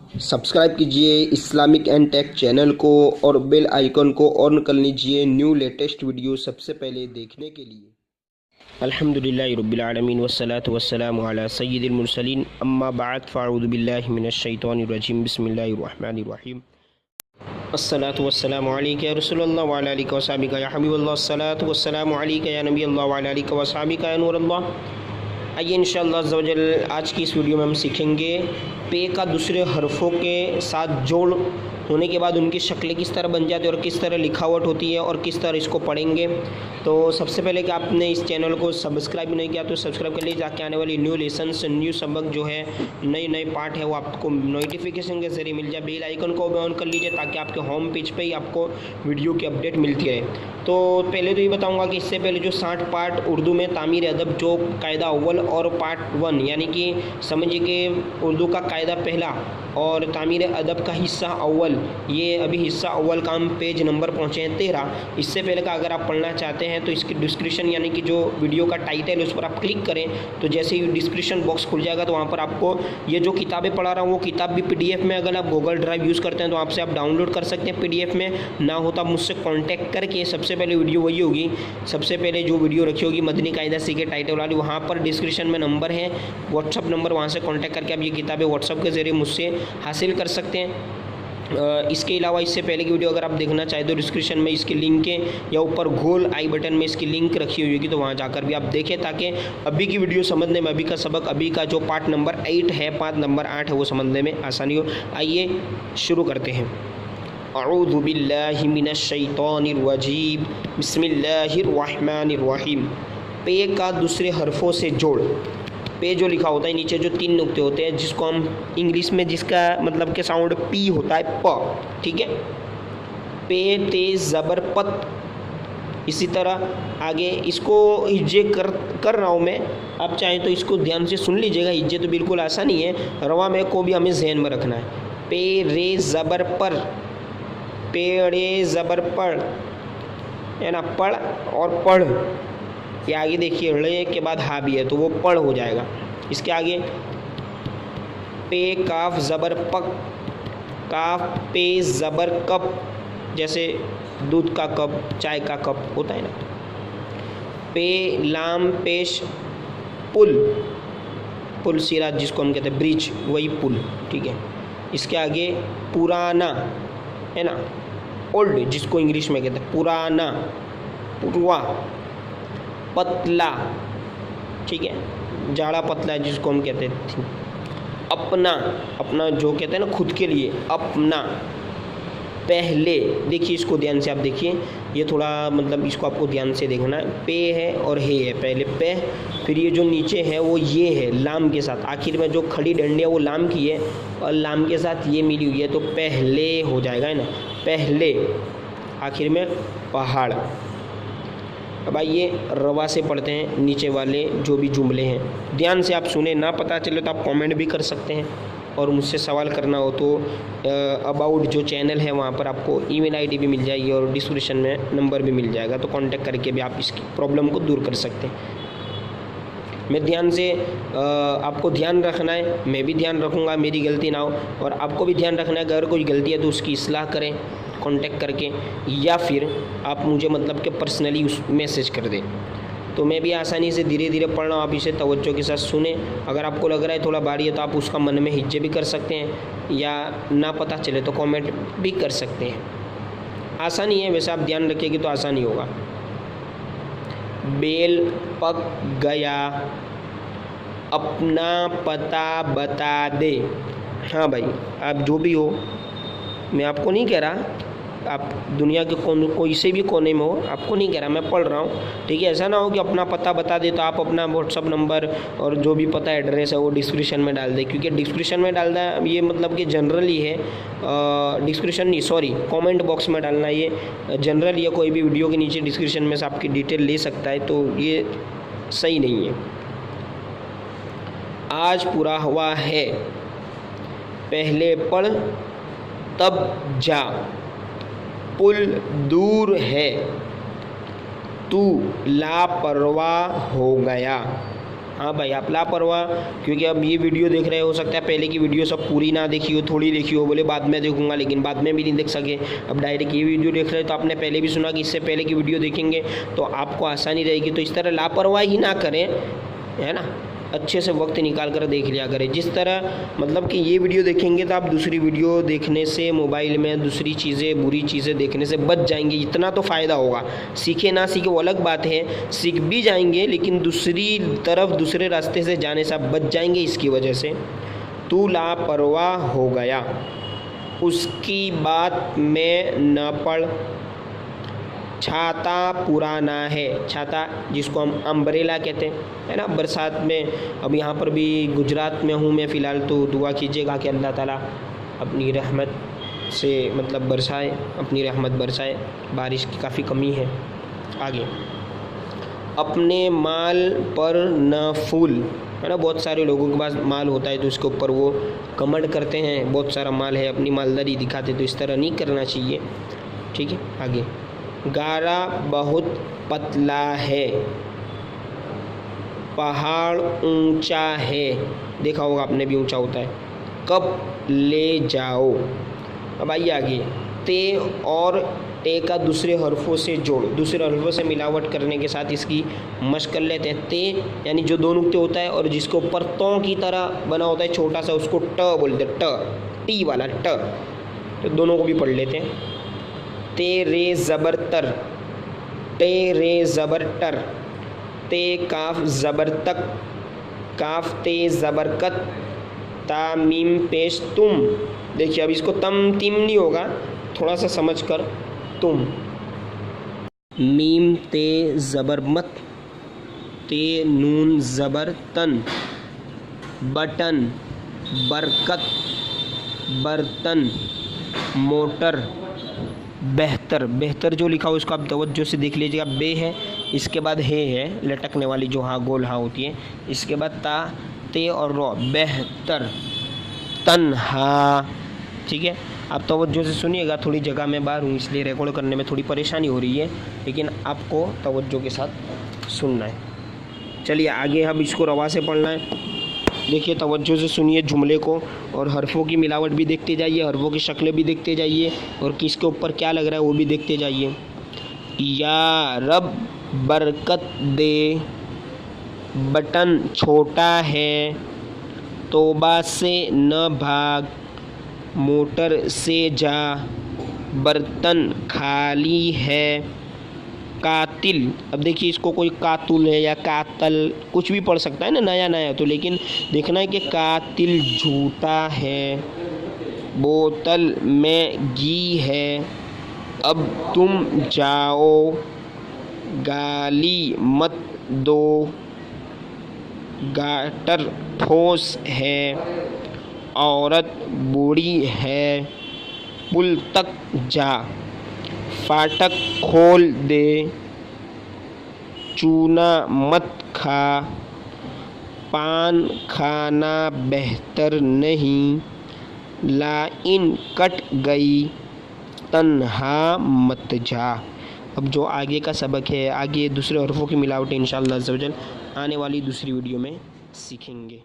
Subscribe कीजिए Islamic and take channel को और बेल आइकन को ऑन कर लीजिए न्यू लेटेस्ट वीडियो सबसे पहले देखने के लिए। अल्हम्दुलिल्लाहि रब्बिल आलमीन वस्सलातु वस्सलामु अला सय्यिदिल मुरसलीन अम्मा बाद फ़अऊज़ु बिल्लाहि मिनश शैतानिर रजीम बिस्मिल्लाहिर रहमानिर रहीम। अस्सलातु वस्सलामु अलैका या रसूलल्लाह व अला आलिका व सहाबिका या हबीबल्लाह। अस्सलातु वस्सलामु अलैका या नबीयल्लाह व अला आलिका व सहाबिका या नूरल्लाह। आइए इंशाअल्लाह अज़्ज़ा व जल आज की इस वीडियो में हम सीखेंगे पे का दूसरे हरफों के साथ जोड़ होने के बाद उनकी शक्लें किस तरह बन जाती है और किस तरह लिखावट होती है और किस तरह इसको पढ़ेंगे। तो सबसे पहले कि आपने इस चैनल को सब्सक्राइब नहीं किया तो सब्सक्राइब कर लीजिए ताकि आने वाली न्यू लेसन्स न्यू सबक जो है नए नए पार्ट है वो आपको नोटिफिकेशन के जरिए मिल जाए। बेल आइकन को ऑन कर लीजिए ताकि आपके होम पेज पे ही आपको वीडियो की अपडेट मिलती रहे। तो पहले तो ये बताऊंगा कि इससे पहले जो 60 पार्ट उर्दू में तामीर अदब जो कायदा अव्वल और पार्ट 1 यानी कि समझिए कि उर्दू का कायदा पहला और तामीर अदब का हिस्सा अव्वल, ये अभी हिस्सा अव्वल का हम पेज नंबर पहुँचे हैं 13। इससे पहले का अगर आप पढ़ना चाहते हैं तो इसकी डिस्क्रिप्शन यानी कि जो वीडियो का टाइटल है उस पर आप क्लिक करें तो जैसे ही डिस्क्रिप्शन बॉक्स खुल जाएगा तो वहाँ पर आपको ये जो किताबें पढ़ा रहा हूँ वो किताब भी PDF में, अगर आप गूगल ड्राइव यूज़ करते हैं तो आपसे आप डाउनलोड कर सकते हैं PDF में, ना हो तो आप मुझसे कॉन्टैक्ट करके सबसे पहले वीडियो वही होगी, सबसे पहले जो वीडियो रखी होगी मदनी कायदा सीखे टाइटल वाली, वहाँ पर डिस्क्रिप्शन में नंबर है व्हाट्सअप नंबर, वहाँ से कॉन्टैक्ट करके आप ये किताबें व्हाट्सअप के ज़रिए मुझसे हासिल कर सकते हैं। इसके अलावा इससे पहले की वीडियो अगर आप देखना चाहें तो डिस्क्रिप्शन में इसकी लिंक है या ऊपर गोल आई बटन में इसकी लिंक रखी हुई होगी तो वहाँ जाकर भी आप देखें ताकि अभी की वीडियो समझने में, अभी का सबक, अभी का जो पार्ट नंबर 8 है, पार्ट नंबर 8 है वो समझने में आसानी हो। आइए शुरू करते हैं। अऊज़ु बिल्लाहि मिनश शैतानिर रजीम बिस्मिल्लाहिर रहमानिर रहीम। पे का दूसरे हरफों से जोड़। पे जो लिखा होता है नीचे जो 3 नुक्ते होते हैं जिसको हम इंग्लिश में जिसका मतलब के साउंड पी होता है प, ठीक है। पे ते ज़बर पत। इसी तरह आगे इसको हिज्जे कर रहा हूँ मैं, आप चाहें तो इसको ध्यान से सुन लीजिएगा। हिज्जे तो बिल्कुल आसान ही है, रवा में को भी हमें जहन में रखना है। पे रे ज़बर पर, पे रे ज़बर पढ़ है ना, पढ़ और पढ़। ये आगे देखिए रे के बाद हा भी है तो वो पढ़ हो जाएगा। इसके आगे पे काफ ज़बर पक, काफ पे ज़बर कप, जैसे दूध का कप, चाय का कप होता है ना। पे लाम पेश पुल, पुल सिराज जिसको हम कहते हैं ब्रिज, वही पुल, ठीक है। इसके आगे पुराना है ना, ओल्ड जिसको इंग्लिश में कहते हैं पुराना, पुरवा। पतला, ठीक है, जाड़ा पतला है जिसको हम कहते हैं। अपना, अपना जो कहते हैं ना खुद के लिए, अपना। पहले, देखिए इसको ध्यान से आप देखिए, ये थोड़ा मतलब इसको आपको ध्यान से देखना है। पे है और हे है, पहले पे, फिर ये जो नीचे है वो ये है लाम के साथ, आखिर में जो खड़ी डंडी है वो लाम की है और लाम के साथ ये मिली हुई है तो पहले हो जाएगा, है ना, पहले। आखिर में पहाड़। अब आइए रवा से पढ़ते हैं नीचे वाले जो भी जुमले हैं, ध्यान से आप सुने, ना पता चले तो आप कमेंट भी कर सकते हैं और मुझसे सवाल करना हो तो अबाउट जो चैनल है वहाँ पर आपको ईमेल आईडी भी मिल जाएगी और डिस्क्रिप्शन में नंबर भी मिल जाएगा, तो कांटेक्ट करके भी आप इसकी प्रॉब्लम को दूर कर सकते हैं। मैं ध्यान से आपको ध्यान रखना है, मैं भी ध्यान रखूँगा मेरी गलती ना हो, और आपको भी ध्यान रखना है अगर कोई गलती है तो उसकी इस्लाह करें कांटेक्ट करके, या फिर आप मुझे मतलब कि पर्सनली उस मैसेज कर दें तो मैं भी आसानी से धीरे धीरे पढ़ रहा हूँ, आप इसे तवज्जो के साथ सुने। अगर आपको लग रहा है थोड़ा भारी है तो आप उसका मन में हिज्जे भी कर सकते हैं या ना पता चले तो कमेंट भी कर सकते हैं। आसानी है, वैसे आप ध्यान रखिएगी तो आसानी होगा। बेल पक गया, अपना पता बता दे। हाँ भाई, आप जो भी हो, मैं आपको नहीं कह रहा, आप दुनिया के कोई से भी कोने में हो, आपको नहीं कह रहा, मैं पढ़ रहा हूँ, ठीक है। ऐसा ना हो कि अपना पता बता दे तो आप अपना व्हाट्सअप नंबर और जो भी पता एड्रेस है वो डिस्क्रिप्शन में डाल दे, क्योंकि डिस्क्रिप्शन में डालना ये मतलब कि जनरली है, डिस्क्रिप्शन नहीं सॉरी कमेंट बॉक्स में डालना ये जनरल, या कोई भी वीडियो के नीचे डिस्क्रिप्शन में से आपकी डिटेल ले सकता है, तो ये सही नहीं है। आज पूरा हुआ है, पहले पढ़ तब जा, पुल दूर है, तू लापरवाह हो गया, हाँ भाई आप लापरवाह, क्योंकि अब ये वीडियो देख रहे हो सकता है पहले की वीडियो सब पूरी ना देखी हो, थोड़ी देखी हो, बोले बाद में देखूंगा, लेकिन बाद में भी नहीं देख सके। अब डायरेक्ट ये वीडियो देख रहे हो तो आपने पहले भी सुना कि इससे पहले की वीडियो देखेंगे तो आपको आसानी रहेगी। तो इस तरह लापरवाही ना करें, है ना, अच्छे से वक्त निकाल कर देख लिया करें। जिस तरह मतलब कि ये वीडियो देखेंगे तो आप दूसरी वीडियो देखने से, मोबाइल में दूसरी चीज़ें, बुरी चीज़ें देखने से बच जाएंगे। इतना तो फ़ायदा होगा। सीखे ना सीखे वो अलग बात है, सीख भी जाएंगे लेकिन दूसरी तरफ दूसरे रास्ते से जाने से आप बच जाएंगे। इसकी वजह से तू लापरवाह हो गया, उसकी बात में न पड़, छाता पुराना है। छाता जिसको हम अम्ब्रेला कहते हैं, है ना, बरसात में। अब यहाँ पर भी गुजरात में हूँ मैं फ़िलहाल, तो दुआ कीजिएगा कि अल्लाह ताला अपनी रहमत से मतलब बरसाए, अपनी रहमत बरसाए। बारिश की काफ़ी कमी है। आगे, अपने माल पर न फूल, है ना, बहुत सारे लोगों के पास माल होता है तो उसके ऊपर वो कमेंट करते हैं, बहुत सारा माल है, अपनी मालदारी दिखाते, तो इस तरह नहीं करना चाहिए, ठीक है। आगे, गारा बहुत पतला है, पहाड़ ऊंचा है, देखा होगा आपने भी ऊंचा होता है, कब ले जाओ। अब आइए आगे, ते और टे का दूसरे हरफों से जोड़, दूसरे हरफों से मिलावट करने के साथ इसकी मशक कर लेते हैं। ते यानी जो दो नुक्ते होता है और जिसके ऊपर तो की तरह बना होता है छोटा सा, उसको ट बोलते हैं, ट, टी वाला ट। तो दोनों को भी पढ़ लेते हैं। ते रे ज़बर तर, टे रे ज़बर टर, ते काफ ज़बर तक, काफ ते ज़बर कत, ता मीम पेश तुम। देखिए अब इसको तम तिम नहीं होगा, थोड़ा सा समझ कर, तुम। मीम ते ज़बर मत, ते नून ज़बर तन, बटन, बरकत, बर्तन, मोटर, बेहतर। बेहतर जो लिखा हो उसको आप तवज्जो से देख लीजिएगा। बे है, इसके बाद हे है लटकने वाली जो हाँ गोल हाँ होती है, इसके बाद ता, ते और रो, बेहतर, तन्हा, ठीक है। आप तवज्जो से सुनिएगा, थोड़ी जगह में बाहर हूँ इसलिए रिकॉर्ड करने में थोड़ी परेशानी हो रही है, लेकिन आपको तवज्जो के साथ सुनना है। चलिए आगे हम इसको रवा से पढ़ना है। देखिए तवज्जो से सुनिए जुमले को, और हरफों की मिलावट भी देखते जाइए, हरफों की शक्लें भी देखते जाइए, और किसके ऊपर क्या लग रहा है वो भी देखते जाइए। या रब बरकत दे, बटन छोटा है, तौबा से न भाग, मोटर से जा, बर्तन खाली है, कातिल। अब देखिए इसको कोई कातुल है या कातल कुछ भी पढ़ सकता है ना, नया नया तो, लेकिन देखना है कि कातिल झूठा है, बोतल में घी है, अब तुम जाओ, गाली मत दो, गाटर ठोस है, औरत बूढ़ी है, पुल तक जा, फाटक खोल दे, चूना मत खा, पान खाना बेहतर नहीं, लाइन कट गई, तन्हा मत जा। अब जो आगे का सबक है, आगे दूसरे हरफों की मिलावटें इंशाअल्लाह अज़्ज़ व जल आने वाली दूसरी वीडियो में सीखेंगे।